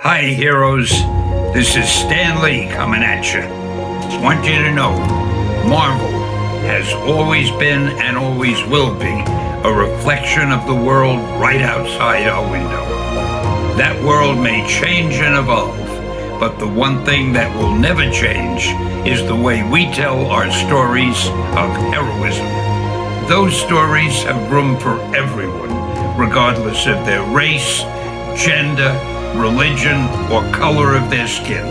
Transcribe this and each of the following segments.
Hi, heroes. This is Stan Lee coming at you. Want you to know, Marvel has always been and always will be a reflection of the world right outside our window. That world may change and evolve, but the one thing that will never change is the way we tell our stories of heroism. Those stories have room for everyone, regardless of their race, gender, religion, or color of their skin.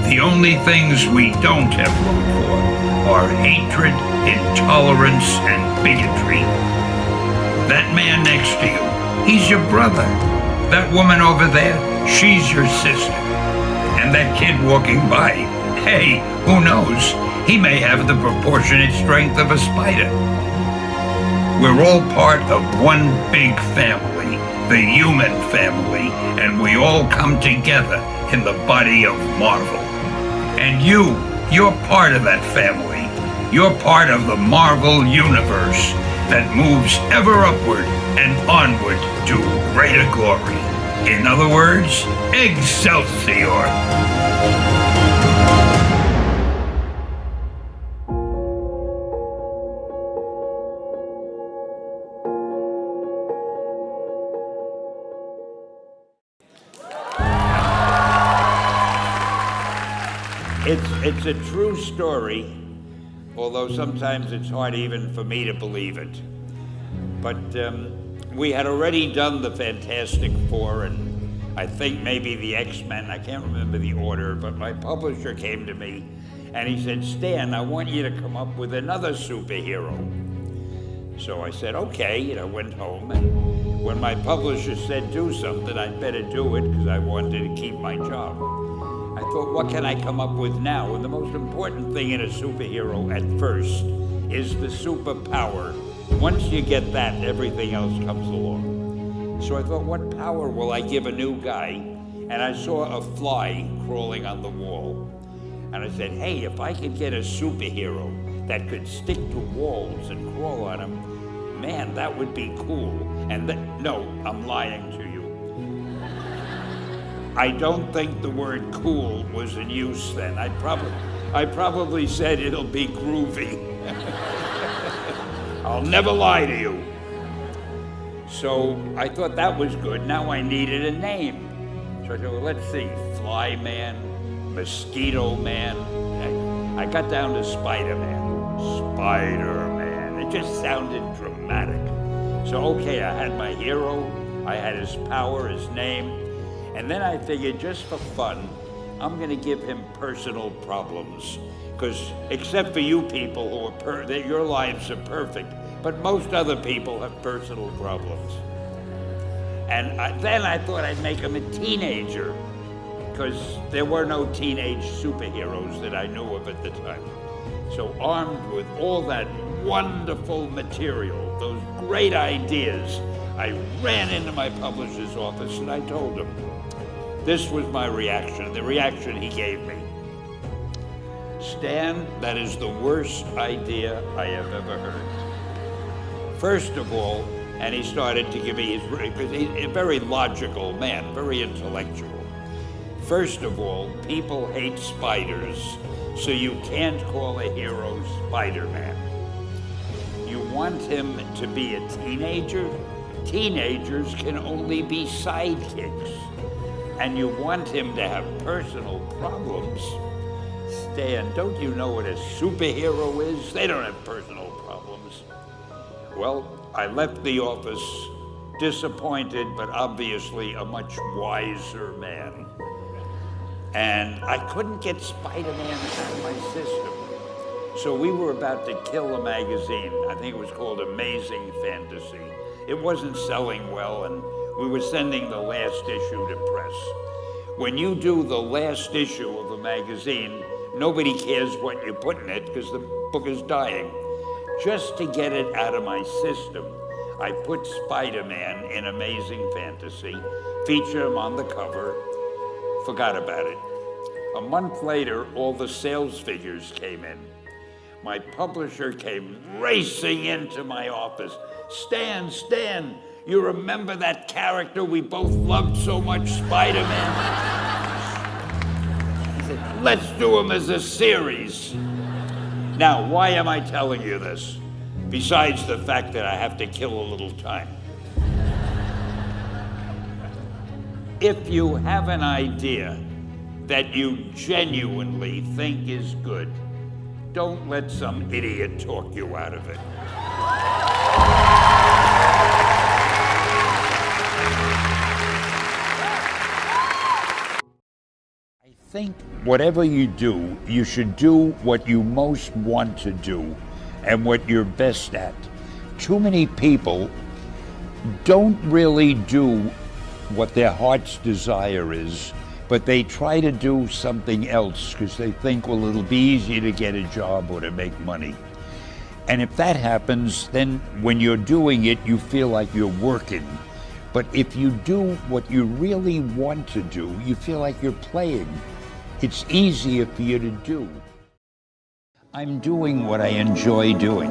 The only things we don't have room for are hatred, intolerance, and bigotry. That man next to you, he's your brother. That woman over there, she's your sister. And that kid walking by, hey, who knows? He may have the proportionate strength of a spider. We're all part of one big family, the human family, and we all come together in the body of Marvel. And you're part of that family. You're part of the Marvel universe that moves ever upward and onward to greater glory. In other words, Excelsior! It's a true story, although sometimes it's hard even for me to believe it. But we had already done the Fantastic Four and I think maybe the X-Men. I can't remember the order, but my publisher came to me and he said, Stan, I want you to come up with another superhero. So I said, okay, and I went home, and when my publisher said do something, I'd better do it because I wanted to keep my job. I thought, what can I come up with now? And the most important thing in a superhero at first is the superpower. Once you get that, everything else comes along. So I thought, what power will I give a new guy? And I saw a fly crawling on the wall. And I said, hey, if I could get a superhero that could stick to walls and crawl on them, man, that would be cool. And no, I'm lying to you. I don't think the word cool was in use then. I probably said it'll be groovy. I'll never lie to you. So I thought that was good. Now I needed a name. So I said, well, let's see, Fly Man, Mosquito Man. I got down to Spider-Man. Spider-Man. It just sounded dramatic. So okay, I had my hero, I had his power, his name, and then I figured just for fun, I'm gonna give him personal problems. Because except for you people who are your lives are perfect, but most other people have personal problems. And then I thought I'd make him a teenager, because there were no teenage superheroes that I knew of at the time. So armed with all that wonderful material, those great ideas, I ran into my publisher's office and I told him. This was my reaction, the reaction he gave me. Stan, that is the worst idea I have ever heard. First of all, and he started to give me because he's a very logical man, very intellectual. First of all, people hate spiders, so you can't call a hero Spider-Man. You want him to be a teenager? Teenagers can only be sidekicks. And you want him to have personal problems? Stan, don't you know what a superhero is? They don't have personal problems. Well, I left the office disappointed, but obviously a much wiser man. And I couldn't get Spider-Man out of my system. So we were about to kill a magazine. I think it was called Amazing Fantasy. It wasn't selling well, and we were sending the last issue to press. When you do the last issue of a magazine, nobody cares what you put in it because the book is dying. Just to get it out of my system, I put Spider-Man in Amazing Fantasy, feature him on the cover, forgot about it. A month later, all the sales figures came in. My publisher came racing into my office. Stan, you remember that character we both loved so much, Spider-Man? let's do them as a series. Now, why am I telling you this? Besides the fact that I have to kill a little time. If you have an idea that you genuinely think is good, don't let some idiot talk you out of it. I think whatever you do, you should do what you most want to do and what you're best at. Too many people don't really do what their heart's desire is, but they try to do something else because they think, well, it'll be easier to get a job or to make money. And if that happens, then when you're doing it, you feel like you're working. But if you do what you really want to do, you feel like you're playing. It's easier for you to do. I'm doing what I enjoy doing.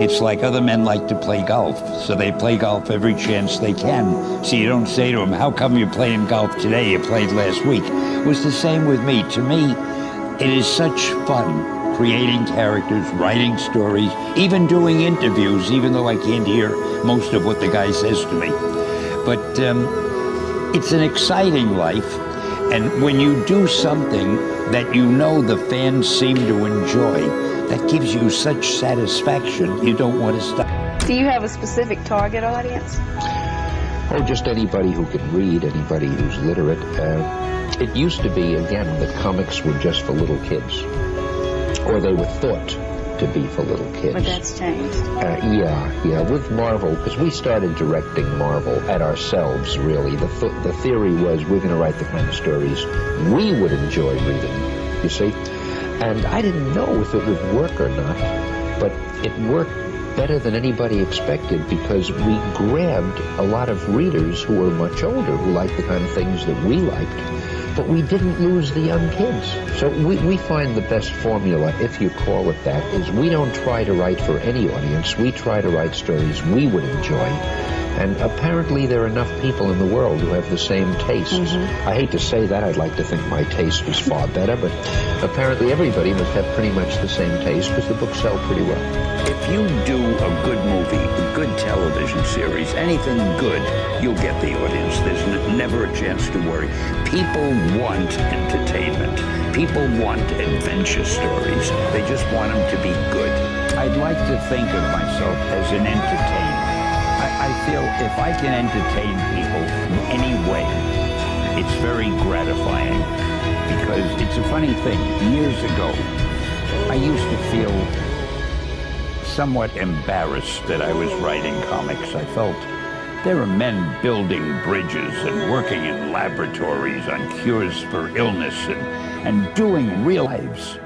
It's like other men like to play golf, so they play golf every chance they can. So you don't say to them, how come you're playing golf today? You played last week. It was the same with me. To me, it is such fun creating characters, writing stories, even doing interviews, even though I can't hear most of what the guy says to me. But it's an exciting life. And when you do something that you know the fans seem to enjoy, that gives you such satisfaction, you don't want to stop. Do you have a specific target audience? Oh, just anybody who can read, anybody who's literate. It used to be, again, that comics were just for little kids. Or they were thought to be for little kids. But that's changed. Yeah. With Marvel, because we started directing Marvel at ourselves, really. The theory was we're going to write the kind of stories we would enjoy reading, you see. And I didn't know if it would work or not, but it worked better than anybody expected because we grabbed a lot of readers who were much older, who liked the kind of things that we liked, but we didn't lose the young kids. So we find the best formula, if you call it that, is we don't try to write for any audience. We try to write stories we would enjoy. And apparently there are enough people in the world who have the same tastes. Mm-hmm. I hate to say that. I'd like to think my taste was far better, but apparently everybody must have pretty much the same taste because the books sell pretty well. If you do a good movie, a good television series, anything good, you'll get the audience. There's never a chance to worry. People want entertainment. People want adventure stories. They just want them to be good. I'd like to think of myself as an entertainer. I feel if I can entertain people in any way, it's very gratifying. Because it's a funny thing. Years ago, I used to feel somewhat embarrassed that I was writing comics. I felt there are men building bridges and working in laboratories on cures for illness and doing real lives.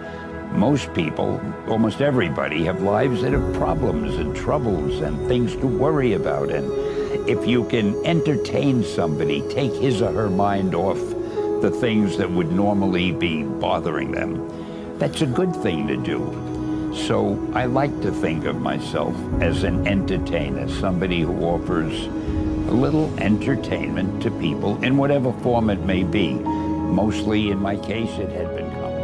Most people, almost everybody, have lives that have problems and troubles and things to worry about. And if you can entertain somebody, take his or her mind off the things that would normally be bothering them, that's a good thing to do. So I like to think of myself as an entertainer, somebody who offers a little entertainment to people in whatever form it may be. Mostly, in my case, it had been comedy.